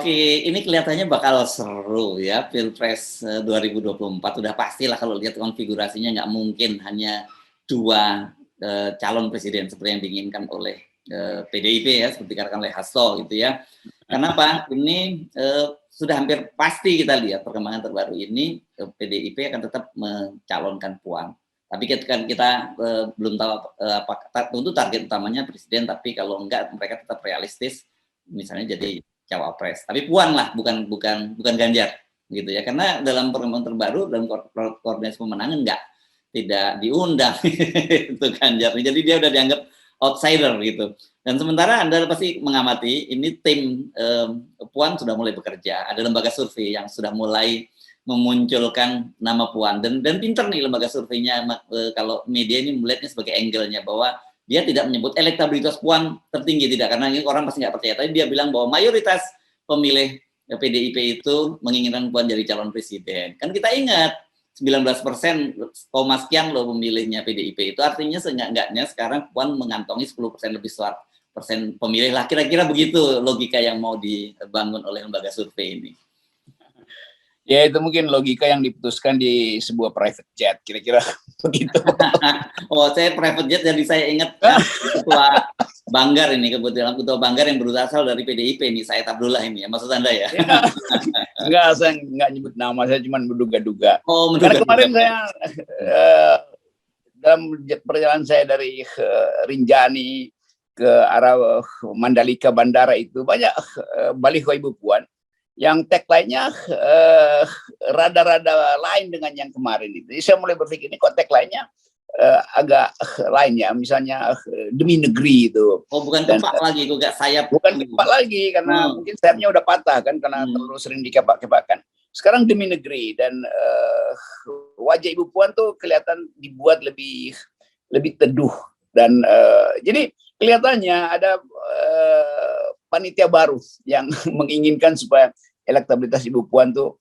Oke, ini kelihatannya bakal seru ya, Pilpres 2024 udah pastilah kalau lihat konfigurasinya nggak mungkin hanya 2 calon presiden seperti yang diinginkan oleh PDIP ya, seperti dikatakan oleh Hasto gitu ya. Kenapa? Ini sudah hampir pasti kita lihat perkembangan terbaru ini PDIP akan tetap mencalonkan Puan. Tapi kita belum tahu apa tentu target utamanya presiden, tapi kalau enggak mereka tetap realistis misalnya jadi cawapres. Tapi Puan lah, bukan Ganjar gitu ya. Karena dalam perkembangan terbaru dalam koordinasi pemenangan tidak diundang itu Ganjar. Jadi dia udah dianggap outsider gitu. Dan sementara Anda pasti mengamati ini tim Puan sudah mulai bekerja. Ada lembaga survei yang sudah mulai memunculkan nama Puan dan pinter nih lembaga surveinya kalau media ini melihatnya sebagai angle-nya bahwa dia tidak menyebut elektabilitas Puan tertinggi, tidak, karena ini orang pasti nggak percaya, tapi dia bilang bahwa mayoritas pemilih PDIP itu menginginkan Puan jadi calon presiden. Kan kita ingat 19% sekian loh pemilihnya PDIP, itu artinya seenggak-enggaknya sekarang Puan mengantongi 10% lebih persen pemilih lah, kira-kira begitu logika yang mau dibangun oleh lembaga survei ini. Ya itu mungkin logika yang diputuskan di sebuah private jet, kira-kira begitu. Oh, saya private jet, jadi saya ingat ketua Banggar ini, kebetulan ketua Banggar yang berasal dari PDIP ini, Said Abdullah ini ya, maksud Anda ya? Enggak, saya enggak nyebut nama, saya cuma menduga-duga. Oh, karena kemarin saya dalam perjalanan saya dari Rinjani ke arah Mandalika Bandara itu banyak baliho Ibu Puan yang tagline-nya rada-rada lain dengan yang kemarin itu. Jadi saya mulai berpikir ini kok tagline-nya agak lain ya, misalnya demi negeri itu. Oh, bukan kepak lagi, kok gak sayap. Bukan kepak lagi, karena mungkin sayapnya udah patah kan, karena terlalu sering dikepak-kepakan. Sekarang demi negeri, dan wajah Ibu Puan tuh kelihatan dibuat lebih teduh. Dan jadi kelihatannya ada panitia baru yang menginginkan supaya elektabilitas Ibu Puan tuh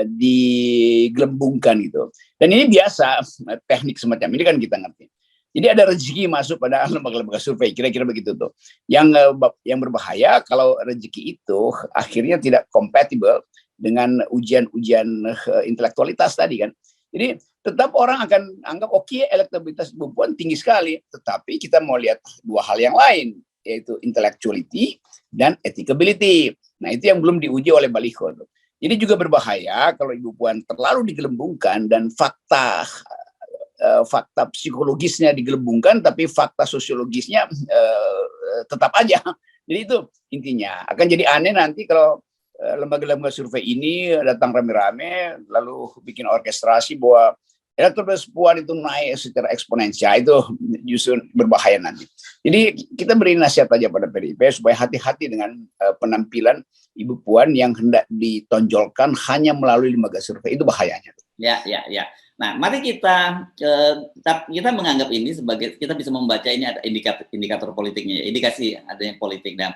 digelembungkan gitu. Dan ini biasa, teknik semacam ini kan kita ngerti. Jadi ada rezeki masuk pada lembaga-lembaga survei, kira-kira begitu tuh. Yang berbahaya kalau rezeki itu akhirnya tidak kompatibel dengan ujian-ujian intelektualitas tadi kan. Jadi tetap orang akan anggap oke, elektabilitas Ibu Puan tinggi sekali, tetapi kita mau lihat 2 hal yang lain, yaitu intellectuality dan ethicability. Nah, itu yang belum diuji oleh baliho. Jadi juga berbahaya kalau Ibu Puan terlalu digelembungkan dan fakta psikologisnya digelembungkan, tapi fakta sosiologisnya tetap aja. Jadi itu intinya. Akan jadi aneh nanti kalau lembaga-lembaga survei ini datang rame-rame lalu bikin orkestrasi bahwa elektabilitas Puan itu naik secara eksponensial, itu justru berbahaya nanti. Jadi kita beri nasihat aja pada PDIP supaya hati-hati dengan penampilan Ibu Puan yang hendak ditonjolkan hanya melalui lembaga survei, itu bahayanya. Ya. Nah, mari kita menganggap ini sebagai, kita bisa membaca ini ada indikator politiknya, indikasi adanya politik. Dan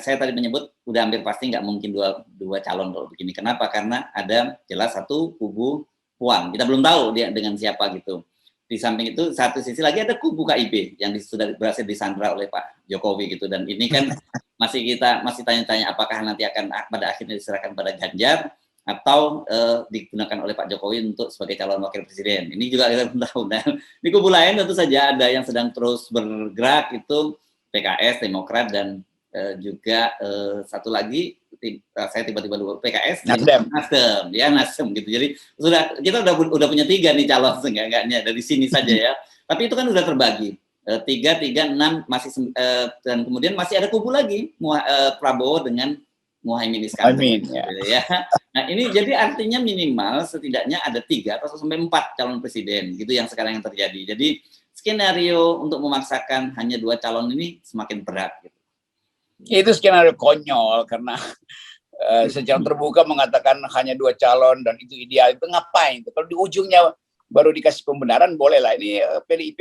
saya tadi menyebut udah hampir pasti nggak mungkin dua calon kalau begini. Kenapa? Karena ada jelas satu kubu Puan, kita belum tahu dia dengan siapa gitu. Di samping itu satu sisi lagi ada kubu KIP yang sudah berhasil disandra oleh Pak Jokowi gitu. Dan ini kan masih tanya-tanya apakah nanti akan pada akhirnya diserahkan pada Ganjar atau digunakan oleh Pak Jokowi untuk sebagai calon wakil presiden. Ini juga kita belum tahu. Dan di kubu lain tentu saja ada yang sedang terus bergerak, itu PKS, Demokrat, dan juga satu lagi saya tiba-tiba lupa, PKS, Nasdem gitu. Jadi kita udah punya 3 nih calon seenggaknya dari sini saja ya. Tapi itu kan udah terbagi 3, 6 masih dan kemudian masih ada kubu lagi Prabowo dengan Muhaimin Iskandar. Ya. Nah, ini jadi artinya minimal setidaknya ada 3 atau sampai 4 calon presiden gitu yang sekarang yang terjadi. Jadi skenario untuk memaksakan hanya 2 calon ini semakin berat gitu. Itu skenario konyol, karena secara terbuka mengatakan hanya 2 calon dan itu ideal, itu ngapain? Kalau di ujungnya baru dikasih pembenaran, boleh lah. Ini PDIP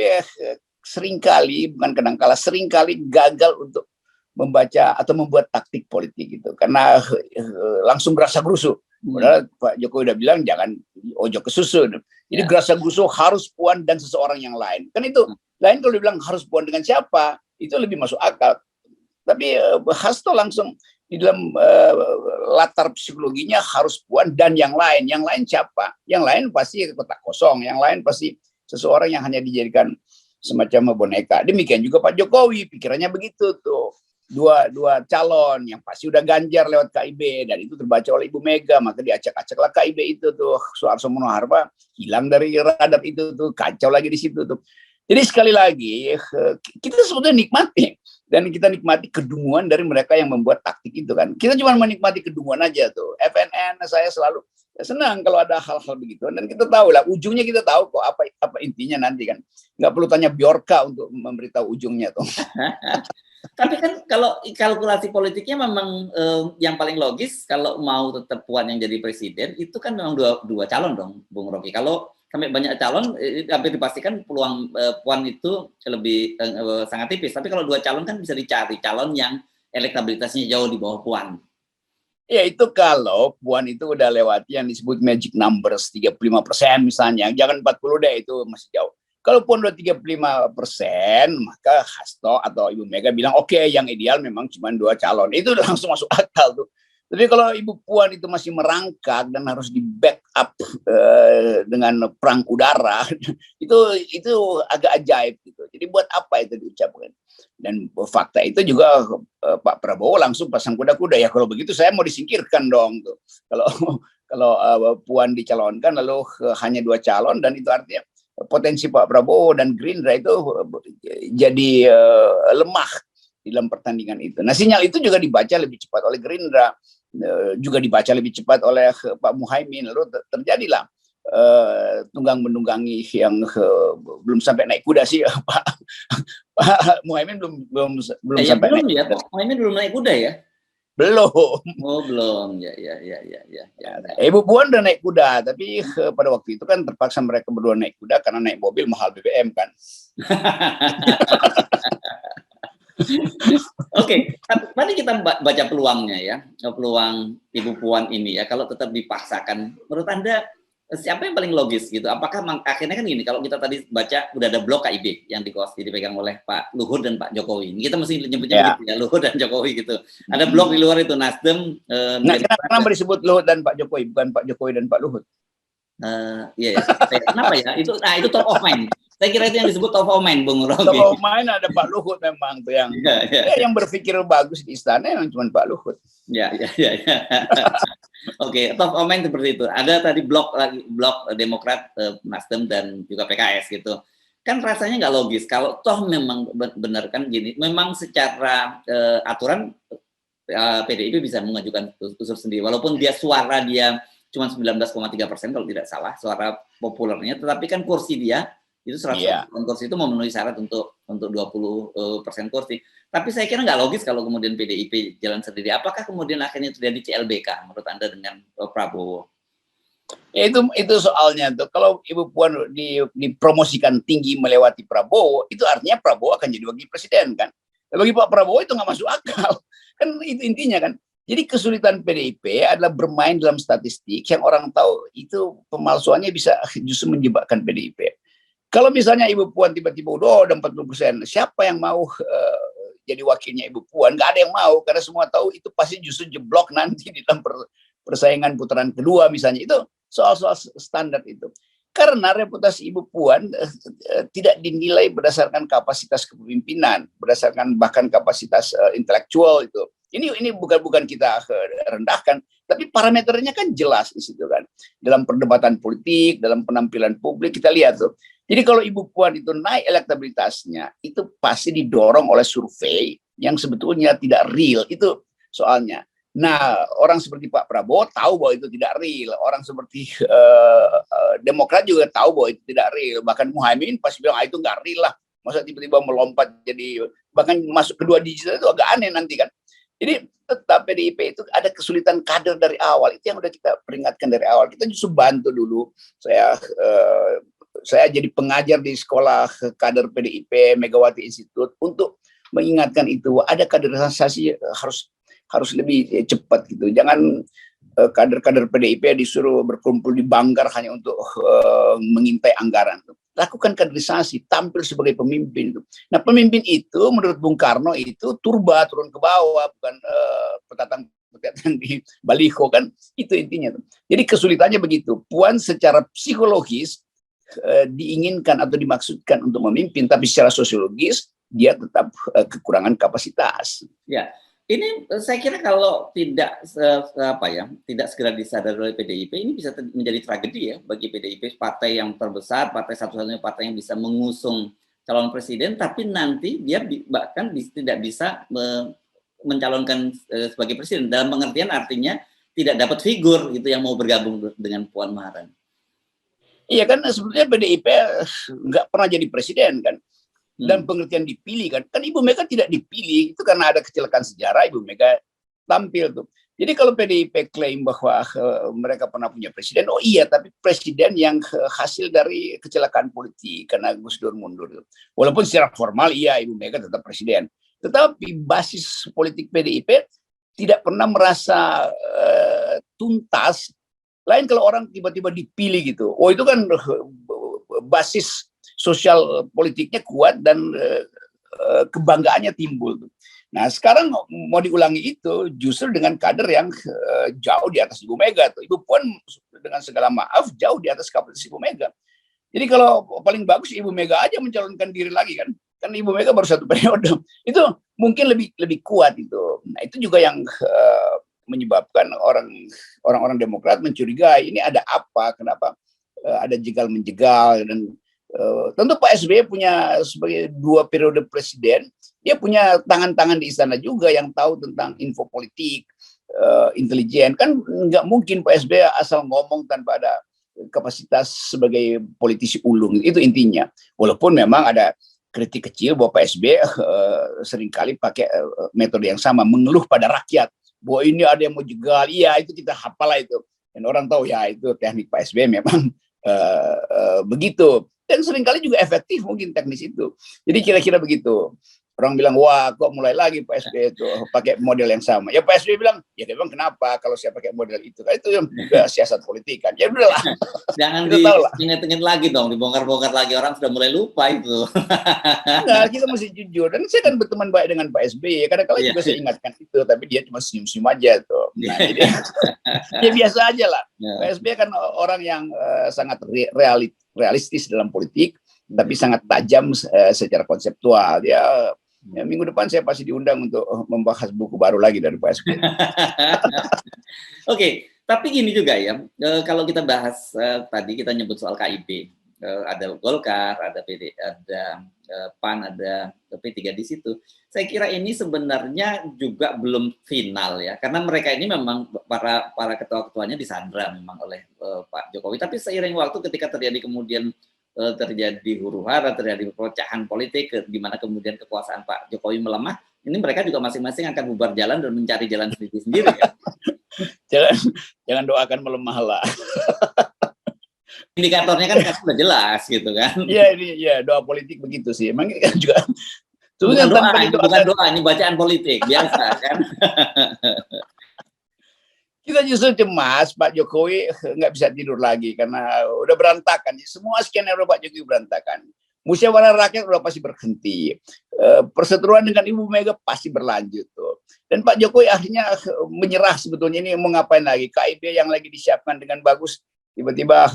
seringkali, bukan kadangkala, seringkali gagal untuk membaca atau membuat taktik politik gitu, karena langsung gerasa gerusu. Padahal Pak Jokowi udah bilang jangan ojo ke susu. Jadi gerasa gerusu harus Puan dan seseorang yang lain. Kan itu lain kalau dibilang harus Puan dengan siapa, itu lebih masuk akal. Tapi Hasto langsung di dalam latar psikologinya harus Puan dan yang lain. Yang lain siapa? Yang lain pasti kotak kosong. Yang lain pasti seseorang yang hanya dijadikan semacam boneka. Demikian juga Pak Jokowi, pikirannya begitu tuh. Dua calon yang pasti udah Ganjar lewat KIB, dan itu terbaca oleh Ibu Mega, maka diacak-acaklah KIB itu tuh. Soeharto Monoharpa hilang dari radar itu tuh, kacau lagi di situ tuh. Jadi sekali lagi kita sebetulnya nikmati, dan kita nikmati kedunguan dari mereka yang membuat taktik itu kan. Kita cuma menikmati kedunguan aja tuh. FNN saya selalu senang kalau ada hal-hal begitu, dan kita tahu lah ujungnya, kita tahu kok apa intinya nanti kan. Nggak perlu tanya Bjorka untuk memberitahu ujungnya tuh. Tapi kan kalau kalkulasi politiknya memang yang paling logis kalau mau tetap Puan yang jadi presiden itu kan memang dua calon dong, Bung Rocky. Kalau sampai banyak calon, hampir dipastikan peluang Puan itu lebih sangat tipis. Tapi kalau dua calon kan bisa dicari calon yang elektabilitasnya jauh di bawah Puan. Ya itu kalau Puan itu udah lewati yang disebut magic numbers 35% misalnya, jangan 40 deh, itu masih jauh. Kalau Puan udah 35%, maka Hasto atau Ibu Mega bilang oke, yang ideal memang cuma 2 calon. Itu udah langsung masuk akal tuh. Tapi kalau Ibu Puan itu masih merangkak dan harus di backup dengan perang udara, itu agak ajaib gitu. Jadi buat apa itu diucapkan? Dan fakta itu juga Pak Prabowo langsung pasang kuda-kuda, ya kalau begitu saya mau disingkirkan dong tuh. Kalau Puan dicalonkan lalu hanya 2 calon, dan itu artinya potensi Pak Prabowo dan Gerindra itu jadi lemah di dalam pertandingan itu. Nah, sinyal itu juga dibaca lebih cepat oleh Gerindra, juga dibaca lebih cepat oleh Pak Muhaimin, lalu terjadilah tunggang menunggangi yang belum sampai naik kuda sih Pak Muhaimin belum sampai belum naik ya, kuda. Pak Muhaimin belum naik kuda ya? Belum. Oh belum, ya. Ibu Puan udah naik kuda, tapi pada waktu itu kan terpaksa mereka berdua naik kuda karena naik mobil mahal BBM kan. Oke, mari kita baca peluangnya ya, peluang Ibu Puan ini ya. Kalau tetap dipaksakan, menurut Anda siapa yang paling logis gitu? Apakah akhirnya kan gini, kalau kita tadi baca udah ada blok KIB yang dipegang oleh Pak Luhut dan Pak Jokowi. Kita mesti nyebutnya begitu ya, Luhut dan Jokowi gitu. Ada blok di luar itu Nasdem. Nah, kenapa disebut Luhut dan Pak Jokowi, bukan Pak Jokowi dan Pak Luhut? Iya, kenapa ya? Itu top of mind. Saya kira itu yang disebut top of mind, Bung Rocky. Top of mind ada Pak Luhut memang tuh yang berpikir bagus di istana yang cuma Pak Luhut. Ya. Oke, top of mind seperti itu. Ada tadi blok Demokrat, Nasdem dan juga PKS gitu. Kan rasanya nggak logis. Kalau toh memang benar kan gini, memang secara aturan PDIP bisa mengajukan usul sendiri, walaupun suara dia cuma 19,3% kalau tidak salah suara populernya, tetapi kan kursi dia itu 100% kursi itu memenuhi syarat untuk 20% kursi. Tapi saya kira nggak logis kalau kemudian PDIP jalan sendiri. Apakah kemudian akhirnya terjadi CLBK menurut Anda dengan Prabowo? Ya, itu soalnya tuh. Kalau Ibu Puan dipromosikan tinggi melewati Prabowo, itu artinya Prabowo akan jadi wakil presiden kan. Bagi Pak Prabowo itu nggak masuk akal. Kan itu intinya kan. Jadi kesulitan PDIP adalah bermain dalam statistik yang orang tahu itu pemalsuannya bisa justru menjebakkan PDIP. Kalau misalnya Ibu Puan tiba-tiba udah 40%, siapa yang mau jadi wakilnya Ibu Puan? Nggak ada yang mau, karena semua tahu itu pasti justru jeblok nanti di dalam persaingan putaran kedua misalnya. Itu soal-soal standar itu. Karena reputasi Ibu Puan tidak dinilai berdasarkan kapasitas kepemimpinan, berdasarkan bahkan kapasitas intelektual itu. Ini bukan kita rendahkan, tapi parameternya kan jelas di situ kan. Dalam perdebatan politik, dalam penampilan publik kita lihat tuh. Jadi kalau Ibu Puan itu naik elektabilitasnya, itu pasti didorong oleh survei yang sebetulnya tidak real, itu soalnya. Nah, orang seperti Pak Prabowo tahu bahwa itu tidak real. Orang seperti Demokrat juga tahu bahwa itu tidak real. Bahkan Muhaimin pasti bilang itu nggak real lah. Masa tiba-tiba melompat jadi bahkan masuk ke 2 digit itu agak aneh nanti kan. Jadi tetap PDIP itu ada kesulitan kader dari awal. Itu yang udah kita peringatkan dari awal. Kita justru bantu dulu. Saya jadi pengajar di sekolah kader PDIP Megawati Institute untuk mengingatkan itu. Ada kaderisasi harus lebih cepat gitu. Jangan kader-kader PDIP disuruh berkumpul di Banggar hanya untuk mengintai anggaran. Lakukan kaderisasi, tampil sebagai pemimpin. Nah, pemimpin itu menurut Bung Karno itu turun ke bawah, bukan petatang di baliho, kan itu intinya. Jadi kesulitannya begitu. Puan secara psikologis diinginkan atau dimaksudkan untuk memimpin, tapi secara sosiologis dia tetap kekurangan kapasitas. Ya, ini saya kira kalau tidak tidak segera disadari oleh PDIP, ini bisa menjadi tragedi ya bagi PDIP, partai yang terbesar, partai satu-satunya partai yang bisa mengusung calon presiden, tapi nanti dia bahkan tidak bisa mencalonkan sebagai presiden, dalam pengertian artinya tidak dapat figur gitu yang mau bergabung dengan Puan Maharani. Iya kan, sebetulnya PDIP nggak pernah jadi presiden kan, dan pengertian dipilih kan Ibu Mega tidak dipilih itu karena ada kecelakaan sejarah, Ibu Mega tampil tuh. Jadi kalau PDIP klaim bahwa mereka pernah punya presiden, oh iya, tapi presiden yang hasil dari kecelakaan politik karena Gus Dur mundur. Walaupun secara formal iya Ibu Mega tetap presiden, tetapi basis politik PDIP tidak pernah merasa tuntas. Lain kalau orang tiba-tiba dipilih gitu, oh itu kan basis sosial politiknya kuat dan kebanggaannya timbul. Nah sekarang mau diulangi itu justru dengan kader yang jauh di atas Ibu Mega. Ibu Puan dengan segala maaf jauh di atas kapasitas Ibu Mega. Jadi kalau paling bagus Ibu Mega aja mencalonkan diri lagi kan Ibu Mega baru 1 periode, itu mungkin lebih kuat itu. Nah itu juga yang menyebabkan orang-orang Demokrat mencurigai ini ada apa, kenapa ada jegal-menjegal. Dan tentu Pak SBY punya sebagai 2 periode presiden, dia punya tangan-tangan di istana juga yang tahu tentang info politik, intelijen. Kan nggak mungkin Pak SBY asal ngomong tanpa ada kapasitas sebagai politisi ulung, itu intinya. Walaupun memang ada kritik kecil bahwa Pak SBY seringkali pakai metode yang sama, mengeluh pada rakyat bahwa ini ada yang mau jegal, iya itu kita hafal lah itu, dan orang tahu ya itu teknik Pak SBY memang begitu, dan seringkali juga efektif mungkin teknis itu. Jadi kira-kira begitu. Orang bilang, wah kok mulai lagi Pak SBY itu pakai model yang sama. Ya Pak SBY bilang, ya dia bilang kenapa kalau saya pakai model itu? Kan itu yang juga siasat politik kan. Ya udahlah. Jangan diinget-inget lagi dong, dibongkar-bongkar lagi, orang sudah mulai lupa itu. Enggak, kita mesti jujur. Dan saya kan berteman baik dengan Pak SBY. Kadang-kadang juga saya ingatkan itu, tapi dia cuma senyum-senyum aja tuh. Nah, jadi ya biasa aja lah. Pak SBY kan orang yang sangat realistis dalam politik, tapi sangat tajam secara konseptual. Ya, minggu depan saya pasti diundang untuk membahas buku baru lagi dari Pak SBY. Oke, tapi gini juga ya, kalau kita bahas tadi kita nyebut soal KIP, ada Golkar, ada PD, ada PAN, ada P3 di situ. Saya kira ini sebenarnya juga belum final ya, karena mereka ini memang para ketua-ketuanya disandra memang oleh Pak Jokowi. Tapi seiring waktu ketika terjadi kemudian terjadi huru-hara, terjadi perpecahan politik, di mana kemudian kekuasaan Pak Jokowi melemah, ini mereka juga masing-masing akan bubar jalan dan mencari jalan sendiri-sendiri ya. Jangan doakan melemah lah. Indikatornya kan sudah jelas gitu kan. Iya, ini ya doa politik begitu sih. Emang kan juga bukan doa, ini bacaan politik biasa kan. Kita justru cemas Pak Jokowi nggak bisa tidur lagi karena udah berantakan. Semua skenario Pak Jokowi berantakan. Musyawarah rakyat udah pasti berhenti. Perseteruan dengan Ibu Mega pasti berlanjut tuh. Dan Pak Jokowi akhirnya menyerah sebetulnya, ini mau ngapain lagi. KIP yang lagi disiapkan dengan bagus tiba-tiba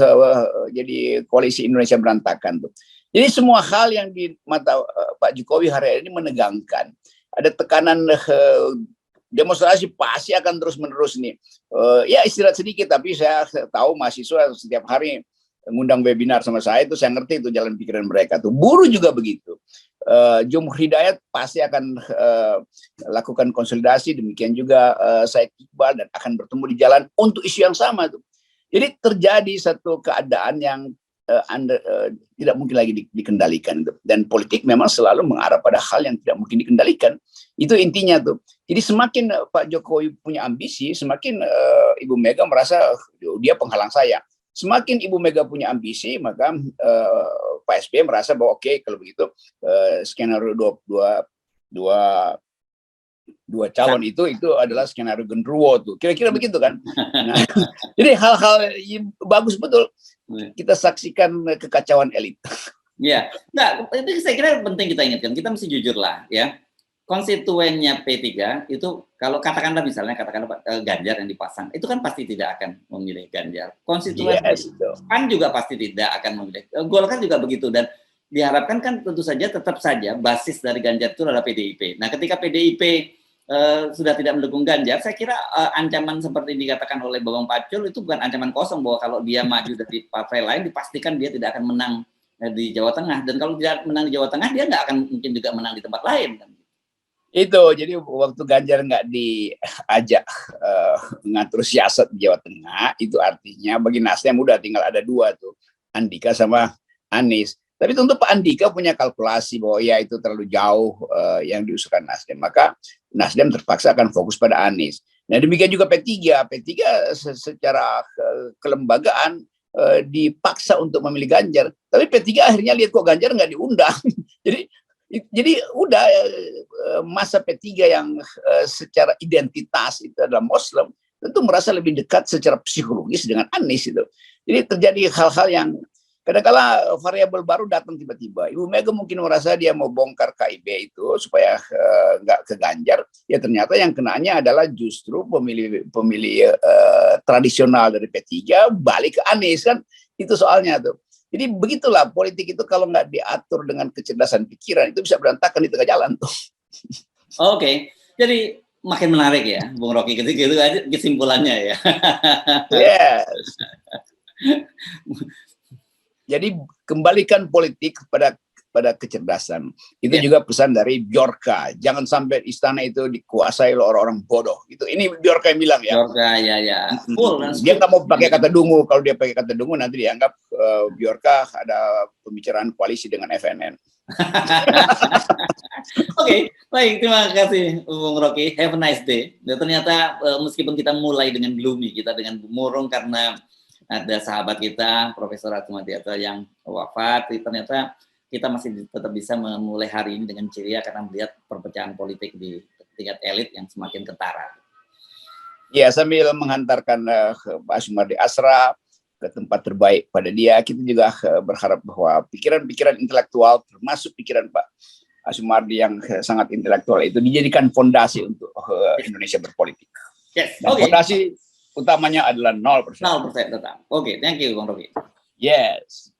jadi koalisi Indonesia berantakan tuh. Jadi semua hal yang di mata Pak Jokowi hari ini menegangkan. Ada tekanan demonstrasi pasti akan terus-menerus nih. Ya istirahat sedikit, tapi saya tahu mahasiswa setiap hari ngundang webinar sama saya, itu saya ngerti itu jalan pikiran mereka tuh. Buruh juga begitu. Jumhur Hidayat pasti akan lakukan konsolidasi, demikian juga Said Iqbal, dan akan bertemu di jalan untuk isu yang sama tuh. Jadi terjadi satu keadaan yang tidak mungkin lagi dikendalikan, dan politik memang selalu mengarah pada hal yang tidak mungkin dikendalikan. Itu intinya tuh. Jadi semakin Pak Jokowi punya ambisi, semakin Ibu Mega merasa dia penghalang saya. Semakin Ibu Mega punya ambisi, maka Pak SBY merasa bahwa oke, kalau begitu skenario dua dua calon itu adalah skenario genderuwo tuh. Kira-kira begitu kan. Nah, jadi hal-hal bagus betul kita saksikan kekacauan elit. Ya, nah, itu saya kira penting kita ingatkan. Kita mesti jujur lah, ya. Konstituennya P3 itu kalau katakanlah misalnya Ganjar yang dipasang, itu kan pasti tidak akan memilih Ganjar. Konstituen PAN juga pasti tidak akan memilih. Golkar juga begitu, dan diharapkan kan tentu saja tetap saja basis dari Ganjar itu adalah PDIP. Nah, ketika PDIP sudah tidak mendukung Ganjar, saya kira ancaman seperti dikatakan oleh Bambang Pacul itu bukan ancaman kosong, bahwa kalau dia maju dari partai lain dipastikan dia tidak akan menang di Jawa Tengah, dan kalau tidak menang di Jawa Tengah dia nggak akan mungkin juga menang di tempat lain kan. Itu jadi waktu Ganjar nggak diajak mengatur siasat di Jawa Tengah, itu artinya bagi Nasdem udah tinggal ada dua tuh, Andika sama Anies. Tapi tentu Pak Andika punya kalkulasi bahwa ya itu terlalu jauh yang diusulkan Nasdem, maka Nasdem terpaksa akan fokus pada Anies. Nah demikian juga P3 secara kelembagaan dipaksa untuk memilih Ganjar, tapi P3 akhirnya lihat kok Ganjar nggak diundang. Jadi udah masa P3 yang secara identitas itu adalah Muslim, tentu merasa lebih dekat secara psikologis dengan Anies itu. Jadi terjadi hal-hal yang kadang-kala variabel baru datang tiba-tiba. Ibu Mega mungkin merasa dia mau bongkar KIB itu supaya nggak ke Ganjar. Ya ternyata yang kenanya adalah justru pemilih tradisional dari P3 balik ke Anies kan. Itu soalnya tuh. Jadi begitulah politik itu kalau nggak diatur dengan kecerdasan pikiran itu bisa berantakan di tengah jalan tuh. Oke, jadi makin menarik ya, Bung Rocky. Gitu aja kesimpulannya ya. Yes. Jadi kembalikan politik pada kecerdasan. Itu juga pesan dari Bjorka. Jangan sampai istana itu dikuasai oleh orang-orang bodoh. Itu ini Bjorka yang bilang ya. Bjorka ya. Dia nggak mau pakai kata dungu. Kalau dia pakai kata dungu nanti dianggap Bjorka ada pembicaraan koalisi dengan FNN. Oke, baik, terima kasih Bung Rocky. Have a nice day. Dan ternyata meskipun kita mulai dengan gloomy, kita dengan murung karena ada sahabat kita, Profesor Atmadiata yang wafat, ternyata kita masih tetap bisa memulai hari ini dengan ceria karena melihat perpecahan politik di tingkat elit yang semakin ketara. Ya, sambil menghantarkan Pak Sumardi Asra ke tempat terbaik pada dia, kita juga berharap bahwa pikiran-pikiran intelektual, termasuk pikiran Pak Sumardi yang sangat intelektual itu dijadikan fondasi untuk Indonesia berpolitik. Yes. Dan fondasi utamanya adalah 0%. 0% tetap. Oke, thank you Bang Rocky. Yes.